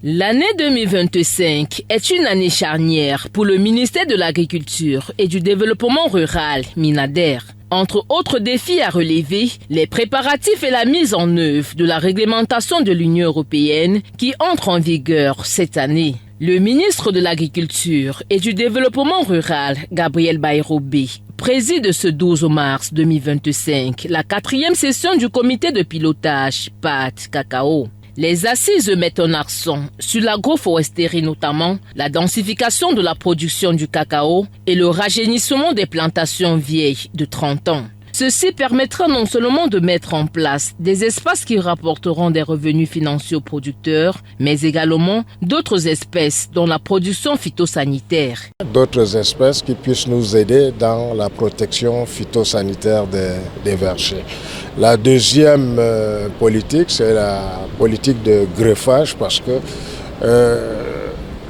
L'année 2025 est une année charnière pour le ministère de l'Agriculture et du Développement rural, MINADER. Entre autres défis à relever, les préparatifs et la mise en œuvre de la réglementation de l'Union européenne qui entre en vigueur cette année. Le ministre de l'Agriculture et du Développement rural, Gabriel Bayrobé, préside ce 12 mars 2025 la 4e session du comité de pilotage PAT Cacao. Les assises mettent en accent sur l'agroforesterie, notamment la densification de la production du cacao et le rajeunissement des plantations vieilles de 30 ans. Ceci permettra non seulement de mettre en place des espaces qui rapporteront des revenus financiers aux producteurs, mais également d'autres espèces dans la production phytosanitaire. D'autres espèces qui puissent nous aider dans la protection phytosanitaire des vergers. La deuxième politique, c'est la politique de greffage parce que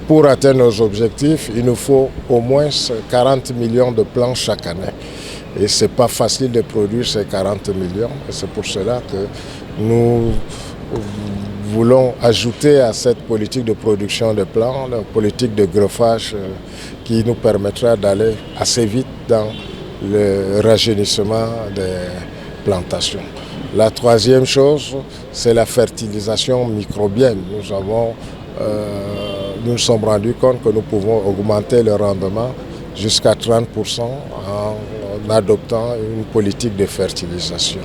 pour atteindre nos objectifs, il nous faut au moins 40 millions de plants chaque année. Et ce n'est pas facile de produire ces 40 millions. Et c'est pour cela que nous voulons ajouter à cette politique de production de plants, la politique de greffage qui nous permettra d'aller assez vite dans le rajeunissement des plantations. La troisième chose, c'est la fertilisation microbienne. Nous nous sommes rendus compte que nous pouvons augmenter le rendement jusqu'à 30% en adoptant une politique de fertilisation.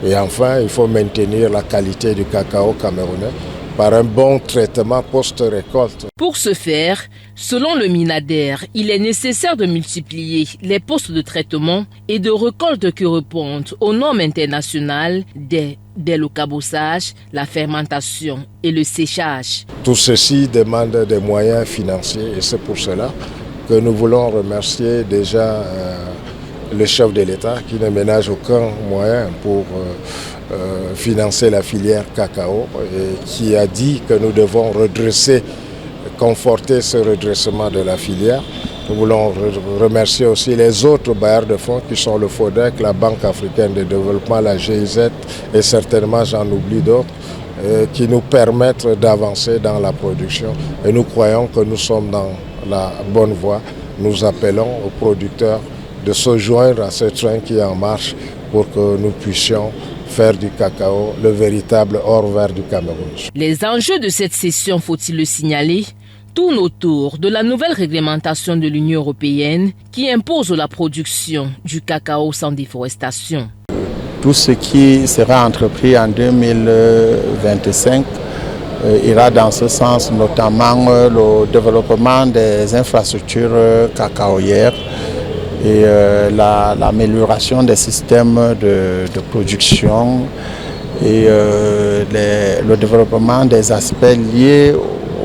Et enfin, il faut maintenir la qualité du cacao camerounais par un bon traitement post-récolte. Pour ce faire, selon le MINADER, il est nécessaire de multiplier les postes de traitement et de récolte qui répondent aux normes internationales dès le cabossage, la fermentation et le séchage. Tout ceci demande des moyens financiers et c'est pour cela que nous voulons remercier déjà le chef de l'État qui ne ménage aucun moyen pour financer la filière cacao et qui a dit que nous devons conforter ce redressement de la filière. Nous voulons remercier aussi les autres bailleurs de fonds qui sont le FODEC, la Banque africaine de développement, la GIZ et certainement j'en oublie d'autres qui nous permettent d'avancer dans la production. Et nous croyons que nous sommes dans la bonne voie. Nous appelons aux producteurs de se joindre à ce train qui est en marche pour que nous puissions faire du cacao le véritable or vert du Cameroun. Les enjeux de cette session, faut-il le signaler, tournent autour de la nouvelle réglementation de l'Union européenne qui impose la production du cacao sans déforestation. Tout ce qui sera entrepris en 2025 ira dans ce sens, notamment le développement des infrastructures cacaoyères et l'amélioration des systèmes de production et le développement des aspects liés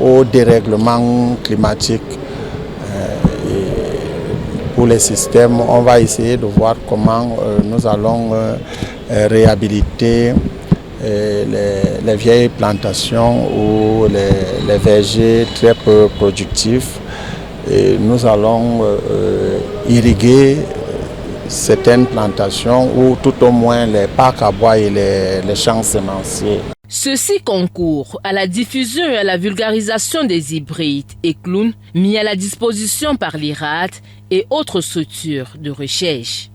au dérèglement climatique. Pour les systèmes, on va essayer de voir comment nous allons réhabiliter les vieilles plantations ou les vergers très peu productifs. Et nous allons irriguer certaines plantations ou tout au moins les parcs à bois et les champs semenciers. Ceci concourt à la diffusion et à la vulgarisation des hybrides et clowns mis à la disposition par l'IRAD et autres structures de recherche.